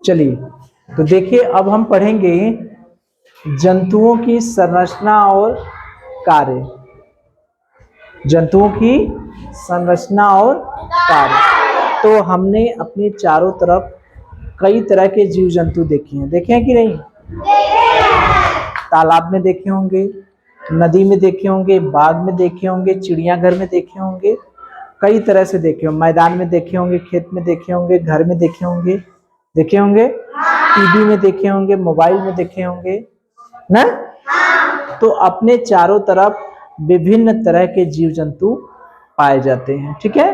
चलिए, तो देखिए अब हम पढ़ेंगे जंतुओं की संरचना और कार्य। जंतुओं की संरचना और कार्य। तो हमने अपने चारों तरफ कई तरह के जीव जंतु देखे हैं कि नहीं? तालाब में देखे होंगे, नदी में देखे होंगे, बाग में देखे होंगे, चिड़ियाघर में देखे होंगे, कई तरह से देखे होंगे, मैदान में देखे होंगे, खेत में देखे होंगे, घर में देखे होंगे, टीवी में देखे होंगे, मोबाइल में देखे होंगे ना। तो अपने चारों तरफ विभिन्न तरह के जीव जंतु पाए जाते हैं, ठीक है।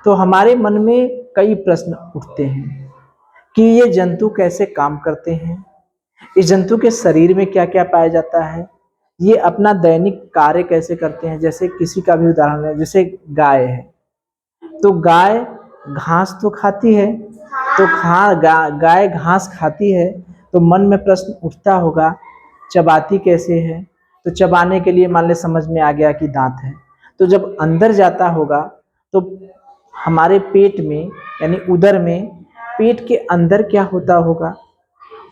तो हमारे मन में कई प्रश्न उठते हैं कि ये जंतु कैसे काम करते हैं, इस जंतु के शरीर में क्या क्या पाया जाता है, ये अपना दैनिक कार्य कैसे करते हैं। जैसे किसी का भी उदाहरण है, जैसे गाय है, तो गाय घास तो खाती है, तो गाय घास खाती है, तो मन में प्रश्न उठता होगा चबाती कैसे है। तो चबाने के लिए मान ले समझ में आ गया कि दांत है, तो जब अंदर जाता होगा तो हमारे पेट में यानी उदर में, पेट के अंदर क्या होता होगा,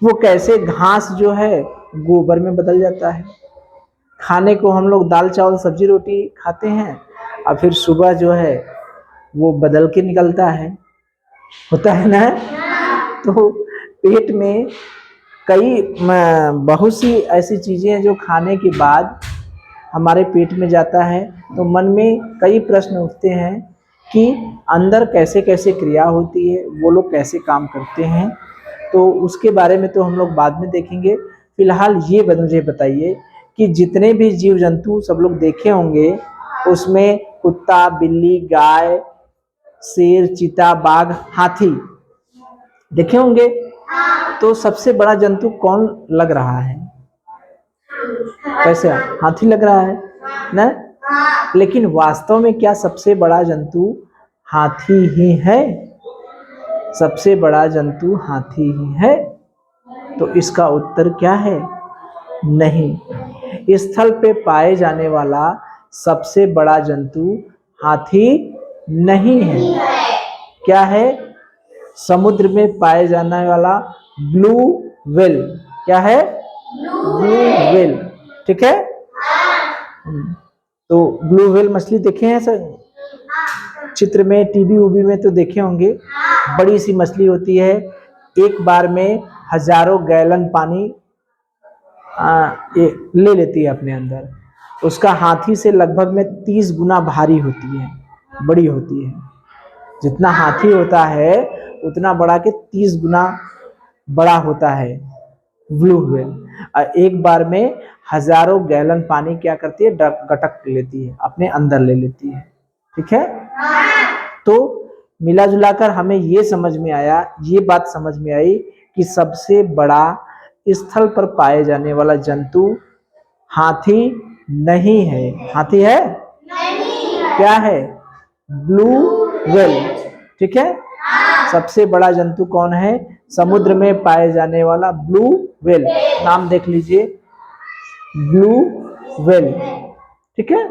वो कैसे घास जो है गोबर में बदल जाता है। खाने को हम लोग दाल चावल सब्जी रोटी खाते हैं, और फिर सुबह जो है वो बदल के निकलता है, होता है ना। तो पेट में कई बहुत सी ऐसी चीजें हैं जो खाने के बाद हमारे पेट में जाता है। तो मन में कई प्रश्न उठते हैं कि अंदर कैसे कैसे क्रिया होती है, वो लोग कैसे काम करते हैं। तो उसके बारे में तो हम लोग बाद में देखेंगे। फिलहाल ये मुझे बताइए कि जितने भी जीव जंतु सब लोग देखे होंगे, उसमें कुत्ता, बिल्ली, गाय, शेर, चीता, बाघ, हाथी देखे होंगे। तो सबसे बड़ा जंतु कौन लग रहा है? कैसे? हाथी लग रहा है ना। लेकिन वास्तव में क्या सबसे बड़ा जंतु हाथी ही है? सबसे बड़ा जंतु हाथी ही है? तो इसका उत्तर क्या है? नहीं। स्थल पे पाए जाने वाला सबसे बड़ा जंतु हाथी नहीं है। क्या है? समुद्र में पाए जाने वाला ब्लू व्हेल। क्या है? ब्लू व्हेल, ठीक है। तो ब्लू व्हेल मछली देखे हैं सर चित्र में, टीवी उवी में तो देखे होंगे। बड़ी सी मछली होती है, एक बार में हजारों गैलन पानी ले लेती है अपने अंदर। उसका हाथी से लगभग में 30 गुना भारी होती है, बड़ी होती है। जितना हाथी होता है उतना बड़ा के 30 गुना बड़ा होता है ब्लू व्हेल। और एक बार में हजारों गैलन पानी क्या करती है, गटक लेती है, अपने अंदर ले लेती है, ठीक है। तो मिला जुलाकर हमें ये समझ में आया, ये बात समझ में आई कि सबसे बड़ा स्थल पर पाए जाने वाला जंतु हाथी नहीं है। हाथी है? नहीं। क्या है? ब्लू व्हेल, ठीक है। सबसे बड़ा जंतु कौन है? समुद्र में पाए जाने वाला ब्लू व्हेल। नाम देख लीजिए, ब्लू व्हेल, ठीक है।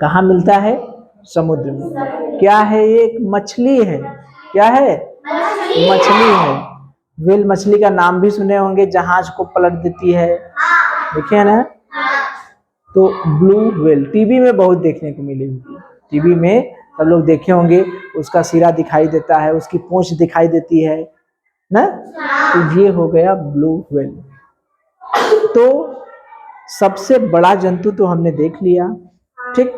कहाँ मिलता है? समुद्र में। क्या है? ये एक मछली है। क्या है? मछली है। व्हेल मछली का नाम भी सुने होंगे, जहाज को पलट देती है, देखे ना। तो ब्लू व्हेल टीवी में बहुत देखने को मिली होगी, टीवी में सब लोग देखे होंगे। उसका सिरा दिखाई देता है, उसकी पूंछ दिखाई देती है ना। तो ये हो गया ब्लू व्हेल। तो सबसे बड़ा जंतु तो हमने देख लिया, ठीक।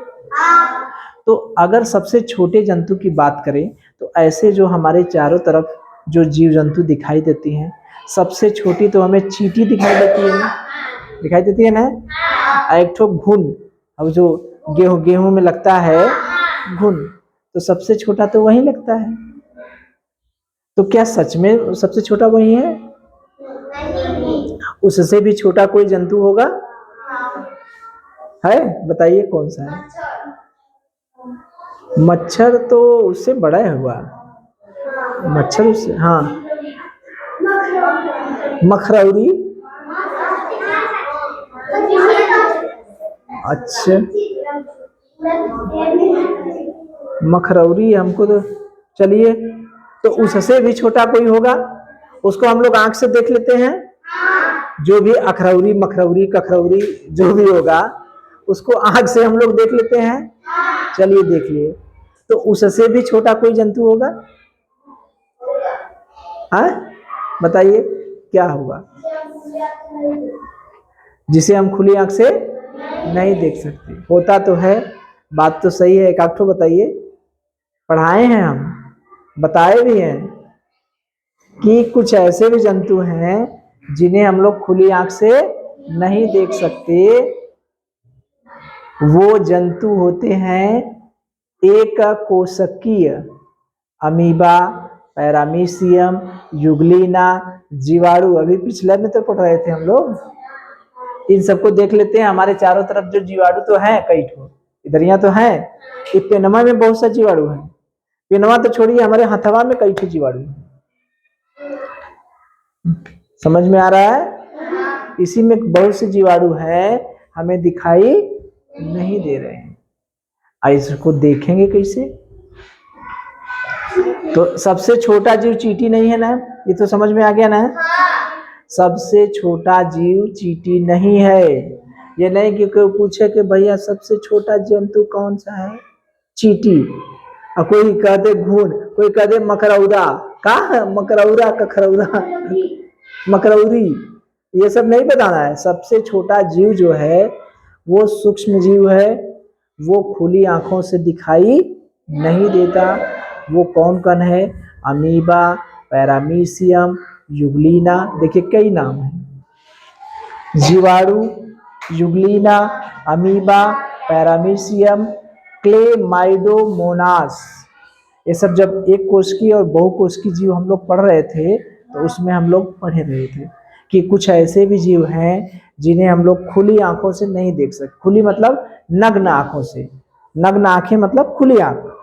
तो अगर सबसे छोटे जंतु की बात करें तो ऐसे जो हमारे चारों तरफ जो जीव जंतु दिखाई देती हैं, सबसे छोटी तो हमें चींटी दिखाई देती है, दिखाई देती है ना। एक ठो घुन, अब जो गेहूं में लगता है घुन, तो सबसे छोटा तो वही लगता है। तो क्या सच में सबसे छोटा वही है? उससे भी छोटा कोई जंतु होगा? है? बताइए कौन सा है? मच्छर तो उससे बड़ा हुआ। मच्छर उससे, हाँ, मखरौरी। अच्छा, मखरौरी हमको तो, चलिए तो उससे भी छोटा कोई होगा, उसको हम लोग आंख से देख लेते हैं। जो भी अखरौरी मखरौरी कखरौरी जो भी होगा उसको आंख से हम लोग देख लेते हैं। चलिए देखिए, तो उससे भी छोटा कोई जंतु होगा? हाँ बताइए क्या होगा जिसे हम खुली आंख से नहीं देख सकते? होता तो है, बात तो सही है। एक आठ बताइए, पढ़ाए हैं हम, बताए भी हैं कि कुछ ऐसे भी जंतु हैं जिन्हें हम लोग खुली आंख से नहीं देख सकते। वो जंतु होते हैं एक कोशिकीय, अमीबा, पैरामीशियम, युगलिना, जीवाणु। अभी पिछले में तो पढ़ रहे थे हम लोग। इन सबको देख लेते हैं। हमारे चारों तरफ जो जीवाणु तो हैं कई ठो, इधर यहाँ तो हैं। ये पेनमा में बहुत सा जीवाणु है। पेनमा तो छोड़िए, हमारे हथवा में कई ठो जीवाणु है। समझ में आ रहा है? इसी में बहुत से जीवाणु हैं, हमें दिखाई नहीं दे रहे हैं। इसको देखेंगे कैसे? तो सबसे छोटा जीव चींटी नहीं है ना, ये तो समझ में आ गया ना। सबसे छोटा जीव चींटी नहीं है। ये नहीं कि कोई पूछे कि भैया सबसे छोटा जंतु कौन सा है, चींटी। और कोई कहते घून, कोई कहते मकरौरा, का मकरौरा कखरौरा मकरौरी, ये सब नहीं बताना है। सबसे छोटा जीव जो है वो सूक्ष्म जीव है, वो खुली आंखों से दिखाई नहीं देता। वो कौन कौन है? अमीबा, पैरामीशियम, युगलिना, देखिए कई नाम है। जीवाणु, युगलिना, अमीबा, पैरामीशियम, क्लेमाइडोमोनास। ये सब जब एक कोशिकीय और बहुकोशिकीय जीव हम लोग पढ़ रहे थे तो उसमें हम लोग पढ़े रहे थे कि कुछ ऐसे भी जीव हैं जिन्हें हम लोग खुली आंखों से नहीं देख सकते। खुली मतलब नग्न आंखों से, नग्न आंखें मतलब खुली आंख।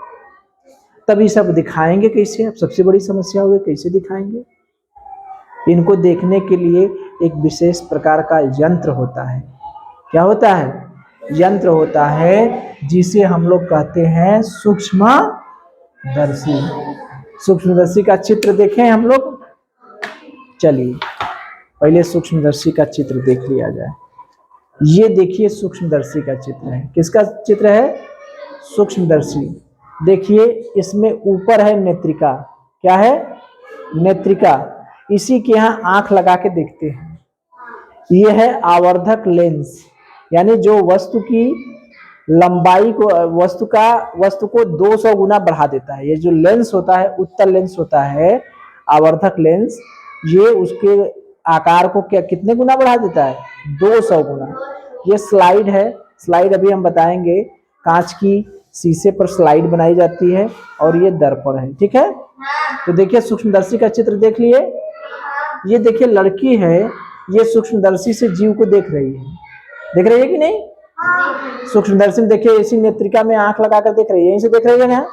तभी सब दिखाएंगे कैसे? अब सबसे बड़ी समस्या होगी कैसे दिखाएंगे? इनको देखने के लिए एक विशेष प्रकार का यंत्र होता है। क्या होता है? यंत्र होता है जिसे हम लोग कहते हैं सूक्ष्मदर्शी। सूक्ष्मदर्शी का चित्र देखें हम लोग। चलिए पहले सूक्ष्मदर्शी का चित्र देख लिया जाए। ये देखिए सूक्ष्मदर्शी का चित्र है। किसका चित्र है? सूक्ष्मदर्शी। देखिए इसमें ऊपर है नेत्रिका। क्या है? नेत्रिका। इसी के यहाँ आंख लगा के देखते हैं। ये है आवर्धक लेंस, यानी जो वस्तु की लंबाई को, वस्तु को 200 गुना बढ़ा देता है। ये जो लेंस होता है, उत्तल लेंस होता है, आवर्धक लेंस, ये उसके आकार को क्या कितने गुना बढ़ा देता है? 200 गुना। ये स्लाइड है, स्लाइड अभी हम बताएंगे। कांच की शीशे पर स्लाइड बनाई जाती है और ये दर्पण है। ठीक है, तो देखिए सूक्ष्मदर्शी का चित्र देख लिए। ये देखिए लड़की है, ये सूक्ष्मदर्शी से जीव को देख रही है। देख रही है कि नहीं? सूक्ष्मदर्शी में देखिए, इसी नेत्रिका में आंख लगाकर देख रही है। यहीं से देख रही है ना,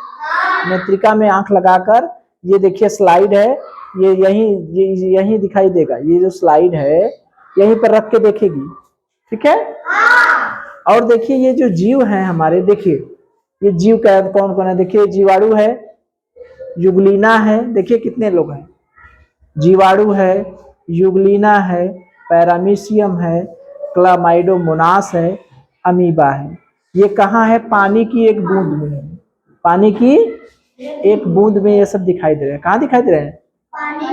नेत्रिका में आंख लगाकर। ये देखिए स्लाइड है, ये यहीं दिखाई देगा। ये जो स्लाइड है यहीं पर रख के देखेगी। ठीक है, और देखिए ये जो जीव है हमारे, देखिए ये जीव क्या कौन कौन है? देखिए जीवाणु है, युगलिना है। देखिए कितने लोग हैं? जीवाणु है, युगलिना है, पैरामीशियम है, क्लामाइडोमोनास है, अमीबा है। ये कहाँ है? पानी की एक बूंद में है। पानी की एक बूंद में ये सब दिखाई दे रहे हैं। कहाँ दिखाई दे रहे हैं?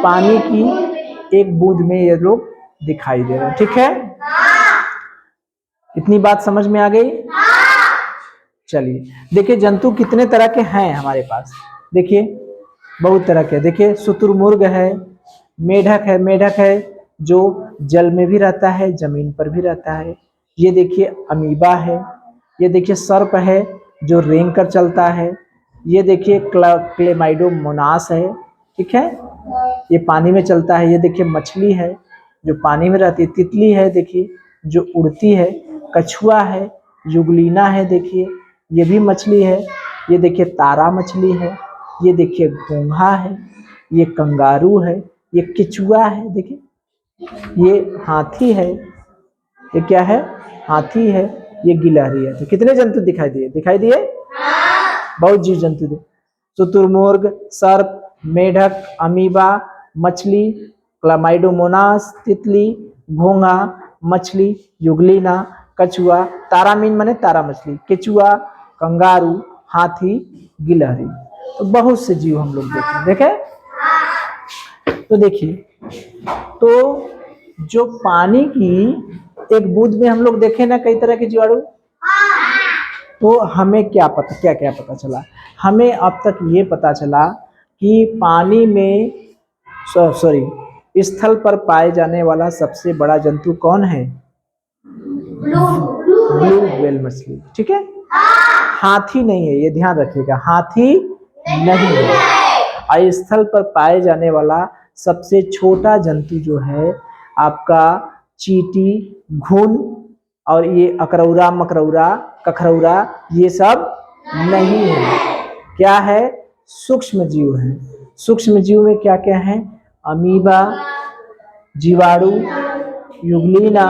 पानी की एक बूंद में ये लोग दिखाई दे रहे हैं। ठीक है, इतनी बात समझ में आ गई? चलिए देखिए जंतु कितने तरह के हैं हमारे पास। देखिए बहुत तरह के। देखिए शुतुरमुर्ग है, मेढक है। मेढक है जो जल में भी रहता है, जमीन पर भी रहता है। ये देखिए अमीबा है। ये देखिए सर्प है जो रेंग कर चलता है। ये देखिए क्लेमाइडोमोनास है। ठीक है, ये पानी में चलता है। ये देखिए मछली है जो पानी में रहती है। तितली है देखिए जो उड़ती है। कछुआ है, युगलिना है, देखिए ये भी मछली है। ये देखिए तारा मछली है। ये देखिए घोंघा है। ये कंगारू है। ये केचुआ है। देखिए ये हाथी है। ये क्या है? हाथी है। ये गिलहरी है। तो कितने जंतु दिखाई दिए? दिखाई दिए? बहुत जीव जंतु थे। शुतुरमुर्ग, सर्प, मेढक, अमीबा, मछली, क्लामाइडोमोनास तितली, घोंघा, मछली, युगलीना, कछुआ, तारामीन माने तारा मछली, केचुआ, कंगारू, हाथी, गिलहरी। तो बहुत से जीव हम लोग देखे। तो देखिए, तो जो पानी की एक बूंद में हम लोग देखे ना कई तरह के जीवाणु, तो हमें क्या पता चला? हमें अब तक ये पता चला कि पानी में स्थल पर पाए जाने वाला सबसे बड़ा जंतु कौन है? ब्लू व्हेल मछली। ठीक है, हाथी नहीं है, ये ध्यान रखिएगा, हाथी नहीं है। स्थल पर पाए जाने वाला सबसे छोटा जंतु जो है आपका चींटी, घुन और ये अकरौरा, मकरौरा, कखरौरा, ये सब नहीं है। क्या है? सूक्ष्म जीव है। सूक्ष्म जीव में क्या क्या है? अमीबा, जीवाणु, युगलीना,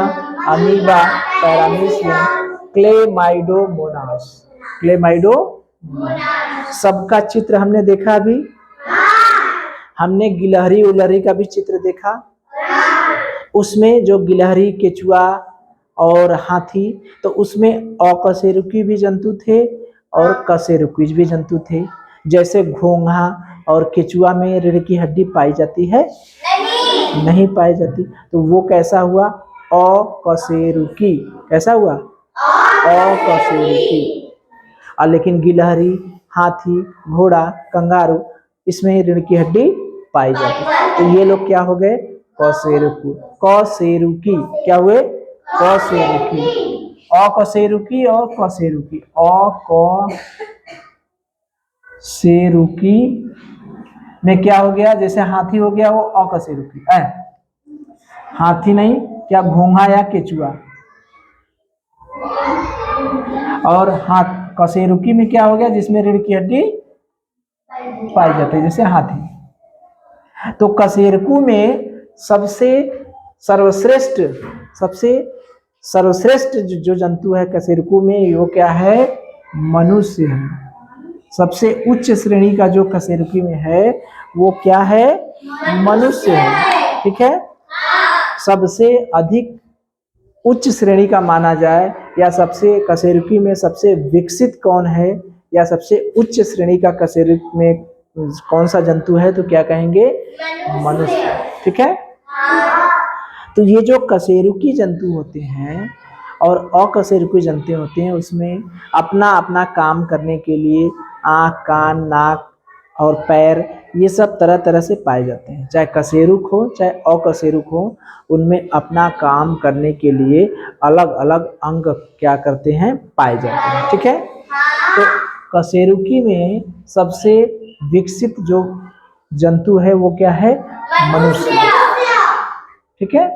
अमीबा, पैरामीशियम, क्लेमाइडोमोनास। सबका चित्र हमने देखा अभी। हमने गिलहरी उलहरी का भी चित्र देखा। उसमें जो गिलहरी, केचुआ और हाथी, तो उसमें अकशेरुकी भी जंतु थे और कशेरुकी भी जंतु थे। जैसे घोंघा और केचुआ में रीढ़ की हड्डी पाई जाती है? नहीं पाई जाती। तो वो कैसा हुआ? अकशेरुकी। कैसा हुआ? अकशेरुकी। और लेकिन गिलहरी, हाथी, घोड़ा, कंगारू, इसमें रीढ़ की हड्डी पाई जाती है। तो ये लोग क्या हो गए? कशेरुकी। कशेरुकी क्या हुए? कशेरुकी। अकशेरुकी और कशेरुकी। अकशेरुकी में क्या हो गया? जैसे हाथी हो गया वो अकशेरुकी है, हाथी नहीं, क्या घोंघा या केचुआ। और हाथ कशेरुकी में क्या हो गया? जिसमें रीढ़ की हड्डी पाई जाती है, जैसे हाथी। तो कशेरुकी में सबसे सर्वश्रेष्ठ जो जंतु है कशेरुकी में, वो क्या है? मनुष्य है। सबसे उच्च श्रेणी का जो कशेरुकी में है वो क्या है? मनुष्य है। ठीक है, सबसे अधिक उच्च श्रेणी का माना जाए या सबसे कशेरुकी में सबसे विकसित कौन है या सबसे उच्च श्रेणी का कशेरुकी में कौन सा जंतु है, तो क्या कहेंगे? मनुष्य। ठीक है, तो ये जो कशेरुकी जंतु होते हैं और अकशेरुकी जंतु होते हैं, उसमें अपना अपना काम करने के लिए आँख, कान, नाक और पैर, ये सब तरह तरह से पाए जाते हैं। चाहे कशेरुक हो चाहे अकशेरुक हो, उनमें अपना काम करने के लिए अलग अलग अंग क्या करते हैं? पाए जाते हैं। ठीक है, तो कशेरुकी में सबसे विकसित जो जंतु है वो क्या है? मनुष्य। ठीक है,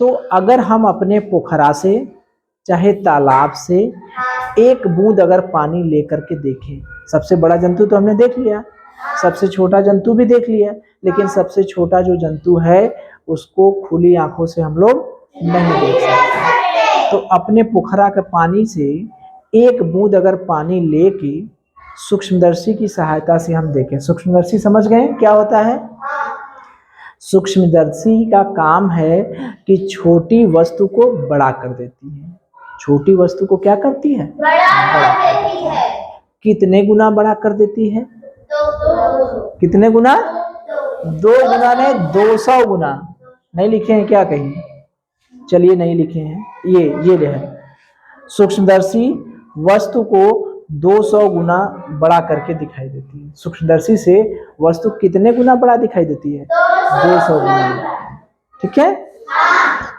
तो अगर हम अपने पोखरा से चाहे तालाब से एक बूंद अगर पानी लेकर के देखें, सबसे बड़ा जंतु तो हमने देख लिया, सबसे छोटा जंतु भी देख लिया, लेकिन सबसे छोटा जो जंतु है उसको खुली आंखों से हम लोग नहीं देख सकते। तो अपने पोखरा के पानी से एक बूंद अगर पानी लेके सूक्ष्मदर्शी की सहायता से हम देखें, सूक्ष्मदर्शी समझ गए क्या होता है? सूक्ष्मदर्शी का काम है कि छोटी वस्तु को बड़ा कर देती है। छोटी वस्तु को क्या करती है? बड़ा कर देती है। कितने गुना बड़ा कर देती है? कितने गुना? 2 गुना नहीं, 200 गुना। नहीं लिखे हैं क्या कहीं? चलिए नहीं लिखे हैं, ये ले है। सूक्ष्मदर्शी वस्तु को 200 गुना बड़ा करके दिखाई देती है। सूक्ष्मदर्शी से वस्तु कितने गुना बड़ा दिखाई देती है? 200 गुना। ठीक है,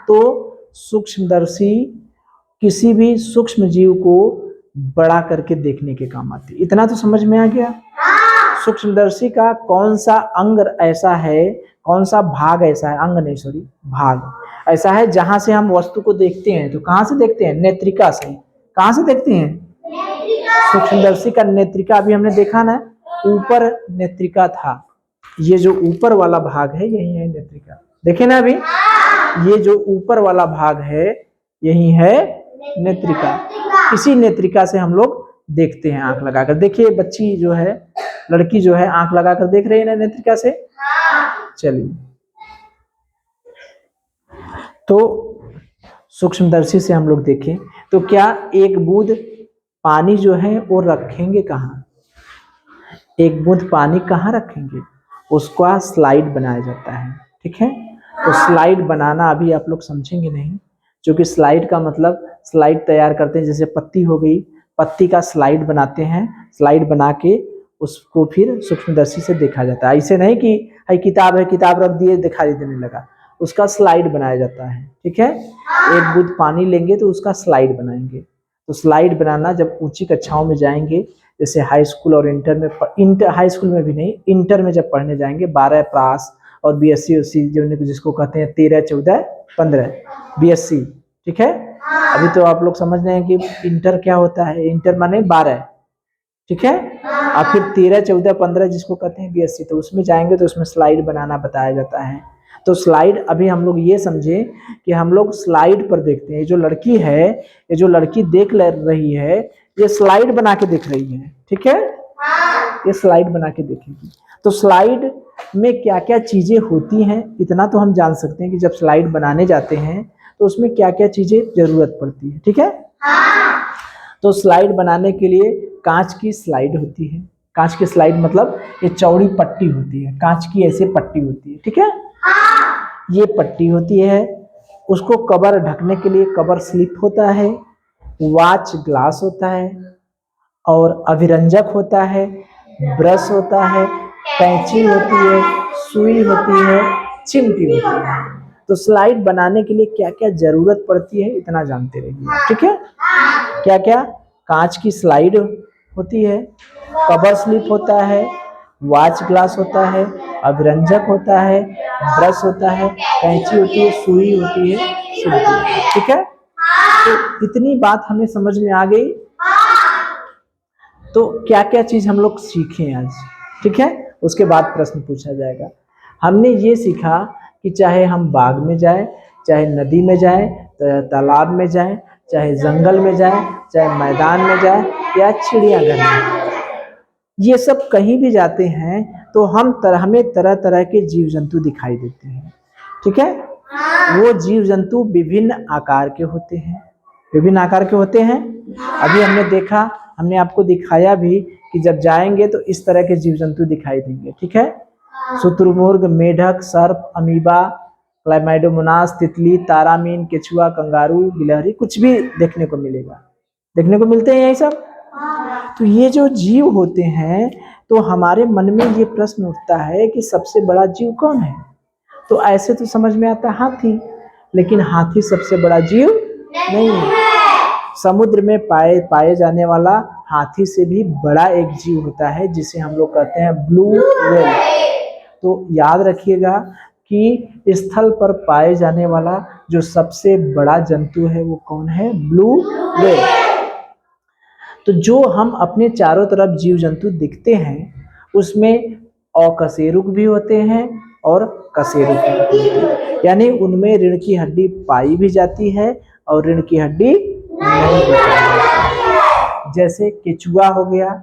तो सूक्ष्मदर्शी किसी भी सूक्ष्म जीव को बड़ा करके देखने के काम आती है। इतना तो समझ में आ गया। सूक्ष्मदर्शी का कौन सा अंग ऐसा है, कौन सा भाग ऐसा है, अंग नहीं सॉरी भाग ऐसा है जहां से हम वस्तु को देखते हैं? तो कहां से देखते हैं? नेत्रिका से। कहां से देखते हैं? सूक्ष्मदर्शी का नेत्रिका अभी हमने देखा ना, ऊपर नेत्रिका था। ये जो ऊपर वाला भाग है यही है नेत्रिका, देखे ना अभी? ये जो ऊपर वाला भाग है यही है नेत्रिका। इसी नेत्रिका से हम लोग देखते हैं आंख लगाकर। देखिए बच्ची जो है लड़की जो है आंख लगाकर देख रही है ना नेत्रिका से। चलिए, तो सूक्ष्मदर्शी से हम लोग देखें तो क्या एक बूंद पानी जो है वो रखेंगे कहाँ? एक बूंद पानी कहाँ रखेंगे? उसका स्लाइड बनाया जाता है, ठीक है। तो स्लाइड बनाना अभी आप लोग समझेंगे नहीं, क्योंकि स्लाइड का मतलब स्लाइड तैयार करते हैं, जैसे पत्ती हो गई, पत्ती का स्लाइड बनाते हैं, स्लाइड बना के उसको फिर सूक्ष्मदर्शी से देखा जाता है। ऐसे नहीं कि है किताब रख दिए दिखाई देने लगा, उसका स्लाइड बनाया जाता है, ठीक है। एक बूंद पानी लेंगे तो उसका स्लाइड बनाएंगे। तो स्लाइड बनाना जब ऊंची कक्षाओं में जाएंगे, जैसे हाई स्कूल और इंटर में, हाई स्कूल में भी नहीं, इंटर में जब पढ़ने जाएंगे, 12 पास और बीएससी जो जिसको कहते हैं 13, 14, 15 बीएससी, ठीक है। अभी तो आप लोग समझ रहे हैं कि इंटर क्या होता है, इंटर माने 12, ठीक है। और फिर 13, 14, 15 जिसको कहते हैं बीएससी, तो उसमें जाएंगे तो उसमें स्लाइड बनाना बताया जाता है। तो स्लाइड अभी हम लोग ये समझे कि हम लोग स्लाइड पर देखते हैं, जो लड़की है, ये जो लड़की देख रही है, ये स्लाइड बना के देख रही है, ठीक है। ये स्लाइड बना के देखेगी। तो स्लाइड में क्या क्या चीजें होती हैं, इतना तो हम जान सकते हैं कि जब स्लाइड बनाने जाते हैं तो उसमें क्या क्या चीजें जरूरत पड़ती है, ठीक है। तो स्लाइड बनाने के लिए कांच की स्लाइड होती है। कांच की स्लाइड मतलब ये चौड़ी पट्टी होती है, कांच की ऐसे पट्टी होती है, ठीक है। ये पट्टी होती है, उसको कवर ढकने के लिए कवर स्लिप होता है, वॉच ग्लास होता है, और अभिरंजक होता है, ब्रश होता है, कैंची होती है, सुई होती है, चिमटी होती है। तो स्लाइड बनाने के लिए क्या क्या जरूरत पड़ती है इतना जानते रहिए, ठीक है। क्या क्या? कांच की स्लाइड होती है, कवर स्लिप होता है, वॉच ग्लास होता है, अभिरंजक होता है, ब्रश होता है, कैंची होती है, सुई होती है, ठीक है। तो इतनी बात हमें समझ में आ गई। तो क्या क्या चीज हम लोग सीखे आज, ठीक है। उसके बाद प्रश्न पूछा जाएगा। हमने ये सीखा कि चाहे हम बाग में जाए, चाहे नदी में जाए, तालाब में जाए, चाहे जंगल में जाए, चाहे मैदान में जाए या चिड़ियाघर में, ये सब कहीं भी जाते हैं तो हमें तरह तरह के जीव जंतु दिखाई देते हैं, ठीक है। वो जीव जंतु विभिन्न आकार के होते हैं, विभिन्न आकार के होते हैं। अभी हमने देखा, हमने आपको दिखाया भी कि जब जाएंगे तो इस तरह के जीव जंतु दिखाई देंगे, ठीक है। शुतुरमुर्ग, मेढक, सर्प, अमीबा, क्लाइमेडोमोनास, तितली, तारामीन, केचुआ, कंगारू, गिलहरी, कुछ भी देखने को मिलेगा, देखने को मिलते हैं यही सब। तो ये जो जीव होते हैं, तो हमारे मन में ये प्रश्न उठता है कि सबसे बड़ा जीव कौन है? तो ऐसे तो समझ में आता है हाथी, लेकिन हाथी सबसे बड़ा जीव नहीं है। समुद्र में पाए जाने वाला हाथी से भी बड़ा एक जीव होता है जिसे हम लोग कहते हैं ब्लू व्हेल। तो याद रखिएगा कि स्थल पर पाए जाने वाला जो सबसे बड़ा जंतु है वो कौन है? Blue whale. तो जो हम अपने चारों तरफ जीव जंतु दिखते हैं उसमें अकशेरुक भी होते हैं और कशेरुक भी होते हैं, यानी उनमें रीढ़ की हड्डी पाई भी जाती है और रीढ़ की हड्डी नहीं भी पाई जाती है। जैसे केचुआ हो गया,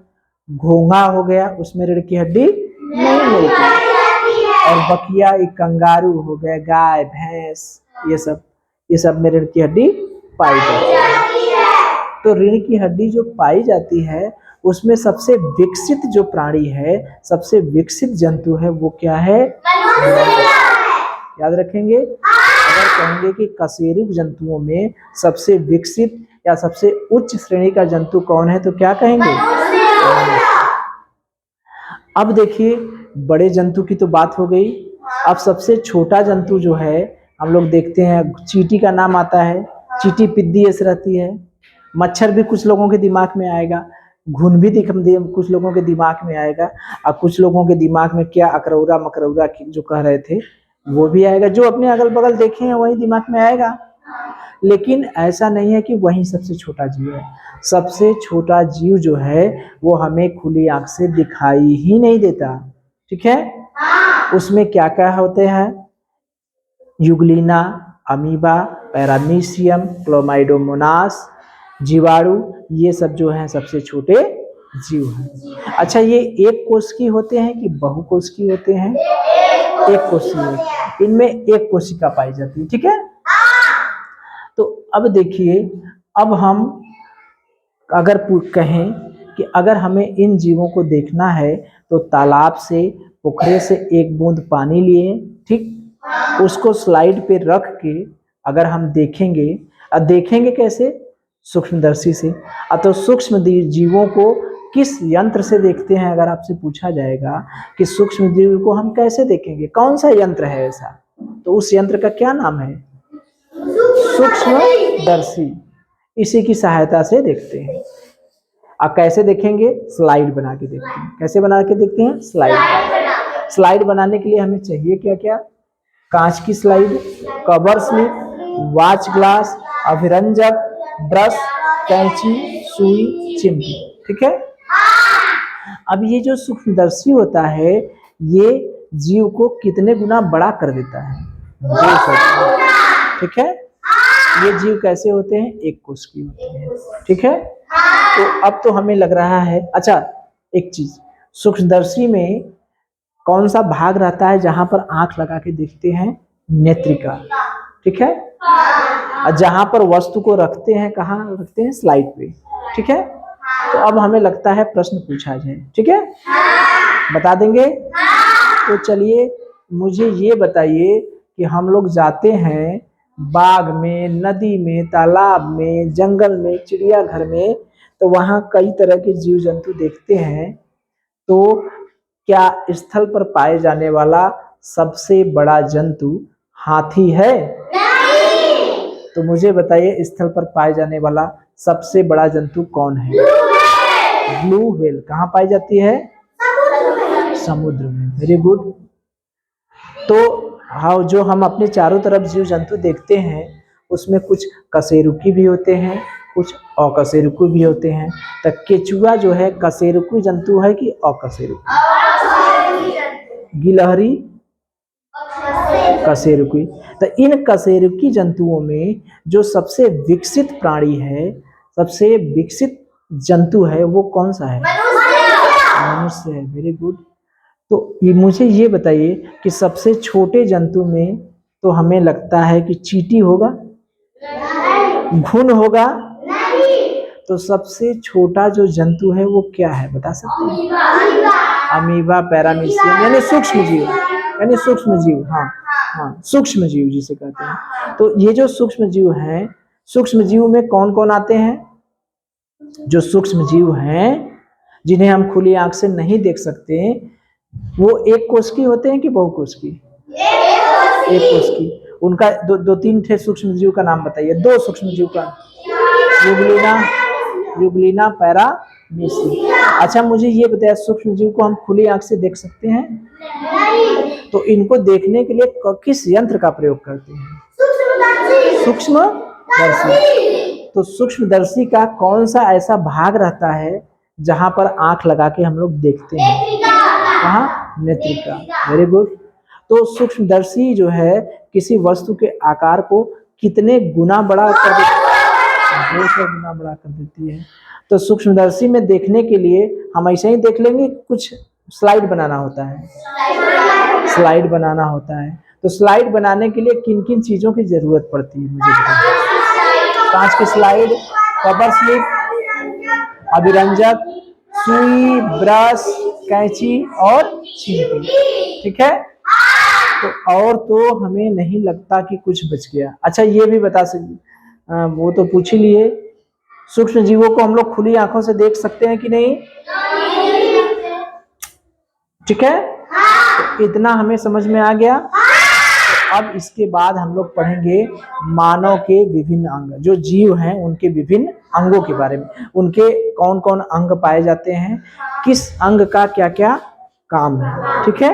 घोंघा हो गया, उसमें रीढ़ की हड्डी नहीं मिलती, और बकिया, कंगारू हो गया, गाय, भैंस, ये सब में रीढ़ की हड्डी पाई जाती है। तो रीढ़ की हड्डी जो पाई जाती है उसमें सबसे विकसित जो प्राणी है, सबसे विकसित जंतु है, वो क्या है? याद रखेंगे। अगर कहेंगे कि कशेरुक जंतुओं में सबसे विकसित या सबसे उच्च श्रेणी का जंतु कौन है तो क्या कहेंगे? अब देखिए, बड़े जंतु की तो बात हो गई। अब सबसे छोटा जंतु जो है हम लोग देखते हैं, चींटी का नाम आता है। चींटी पिद्दी ऐसे रहती है। मच्छर भी कुछ लोगों के दिमाग में आएगा, घुन भी कुछ लोगों के दिमाग में आएगा, और कुछ लोगों के दिमाग में क्या अकरौरा मकरौरा जो कह रहे थे वो भी आएगा। जो अपने अगल बगल देखे हैं वही दिमाग में आएगा। लेकिन ऐसा नहीं है कि वही सबसे छोटा जीव है। सबसे छोटा जीव जो है वो हमें खुली आंख से दिखाई ही नहीं देता, ठीक है। उसमें क्या क्या होते हैं? यूग्लिना, अमीबा, पैरामीशियम, क्लोमाइडोमोनास, जीवाणु, ये सब जो हैं सबसे छोटे जीव है। अच्छा, ये एक कोशिकी होते हैं कि बहुकोशिकीय होते हैं? एक कोशिकीय। इनमें एक कोशिका पाई जाती है, ठीक है। तो अब देखिए, अब हम अगर कहें कि अगर हमें इन जीवों को देखना है तो तालाब से, पोखरे से एक बूंद पानी लिए, ठीक, उसको स्लाइड पे रख के अगर हम देखेंगे, अब देखेंगे कैसे? सूक्ष्मदर्शी से। अब तो सूक्ष्म जीवों को किस यंत्र से देखते हैं? अगर आपसे पूछा जाएगा कि सूक्ष्म जीव को हम कैसे देखेंगे, कौन सा यंत्र है ऐसा, तो उस यंत्र का क्या नाम है? सूक्ष्मदर्शी। इसी की सहायता से देखते हैं। अब कैसे देखेंगे? स्लाइड बना के देखते हैं। कैसे बना के देखते हैं? स्लाइड। स्लाइड बनाने के लिए हमें चाहिए क्या क्या? कांच की slide, cover slip, watch glass, अभिरंजक, ब्रश, कैंची, सुई, चिमटी, ठीक है। अब ये जो सूक्ष्मदर्शी होता है, ये जीव को कितने गुना बड़ा कर देता है? 200, ठीक है। ये जीव कैसे होते हैं? एक कोशिकीय होते हैं, ठीक है। तो अब तो हमें लग रहा है, अच्छा एक चीज, सूक्ष्मदर्शी में कौन सा भाग रहता है जहां पर आंख लगा के देखते हैं? नेत्रिका, ठीक है। और जहां पर वस्तु को रखते हैं, कहाँ रखते हैं? स्लाइड पे, ठीक है। तो अब हमें लगता है प्रश्न पूछा जाए, ठीक है, बता देंगे। तो चलिए मुझे ये बताइए कि हम लोग जाते हैं बाग में, नदी में, तालाब में, जंगल में, चिड़ियाघर में, तो वहाँ कई तरह के जीव जंतु देखते हैं। तो क्या स्थल पर पाए जाने वाला सबसे बड़ा जंतु हाथी है? नहीं। तो मुझे बताइए, स्थल पर पाए जाने वाला सबसे बड़ा जंतु कौन है? Blue whale. कहाँ पाई जाती है? समुद्र में। Very good. तो हाँ, जो हम अपने चारों तरफ जीव जंतु देखते हैं उसमें कुछ कशेरुकी भी होते हैं, कुछ अकशेरुकी भी होते हैं। तो केचुआ जो है कशेरुकी जंतु है कि अकशेरुकी? गिलहरी कशेरुकी। तो इन कशेरुकी जंतुओं में जो सबसे विकसित प्राणी है, सबसे विकसित जंतु है, वो कौन सा है? मनुष्य है। Very good. तो ये मुझे ये बताइए कि सबसे छोटे जंतु में तो हमें लगता है कि चींटी होगा, घुन होगा, तो सबसे छोटा जो जंतु है वो क्या है, बता सकते हैं? अमीबा, पैरामीशियम, यानी सूक्ष्म जीव, यानी सूक्ष्म जीव। हाँ हाँ, सूक्ष्म जीव जिसे कहते हैं। तो ये जो सूक्ष्म जीव हैं, सूक्ष्म जीव में कौन कौन आते हैं? जो सूक्ष्म जीव हैं जिन्हें हम खुली आंख से नहीं देख सकते, वो एक कोशिकीय होते हैं कि बहुकोशिकीय? एक कोशिकीय। उनका दो तीन थे सूक्ष्म जीव का नाम बताइए, दो सूक्ष्म जीव का। Euglena, paramecium. अच्छा मुझे ये बताया, सूक्ष्म जीव को हम खुली आंख से देख सकते हैं? तो इनको देखने के लिए किस यंत्र का प्रयोग करते हैं? सूक्ष्मदर्शी। तो सूक्ष्मदर्शी का कौन सा ऐसा भाग रहता है जहां पर आंख लगा के हम लोग देखते हैं? कहाँ? नेत्रिका। Very good. तो सूक्ष्मदर्शी जो है किसी वस्तु के आकार को कितने गुना बड़ा कर देती है? 200 गुना बड़ा कर देती है। तो सूक्ष्मदर्शी में देखने के लिए हम ऐसे ही देख लेंगे, कुछ स्लाइड बनाना होता है? स्लाइड बनाना होता है। तो स्लाइड बनाने के लिए किन किन चीजों की जरूरत पड़ती है मुझे बताइए? कांच की स्लाइड, कवर स्लिप, अभिरंजक, सुई, ब्रश, कैंची और चिमटी, ठीक है। तो और तो हमें नहीं लगता कि कुछ बच गया। अच्छा ये भी बता सकते, वो तो पूछ ही लिए, सूक्ष्म जीवों को हम लोग खुली आंखों से देख सकते हैं कि नहीं? ठीक है, तो इतना हमें समझ में आ गया। तो अब इसके बाद हम लोग पढ़ेंगे मानव के विभिन्न अंग, जो जीव हैं उनके विभिन्न अंगों के बारे में, उनके कौन कौन अंग पाए जाते हैं, किस अंग का क्या क्या काम है, ठीक है।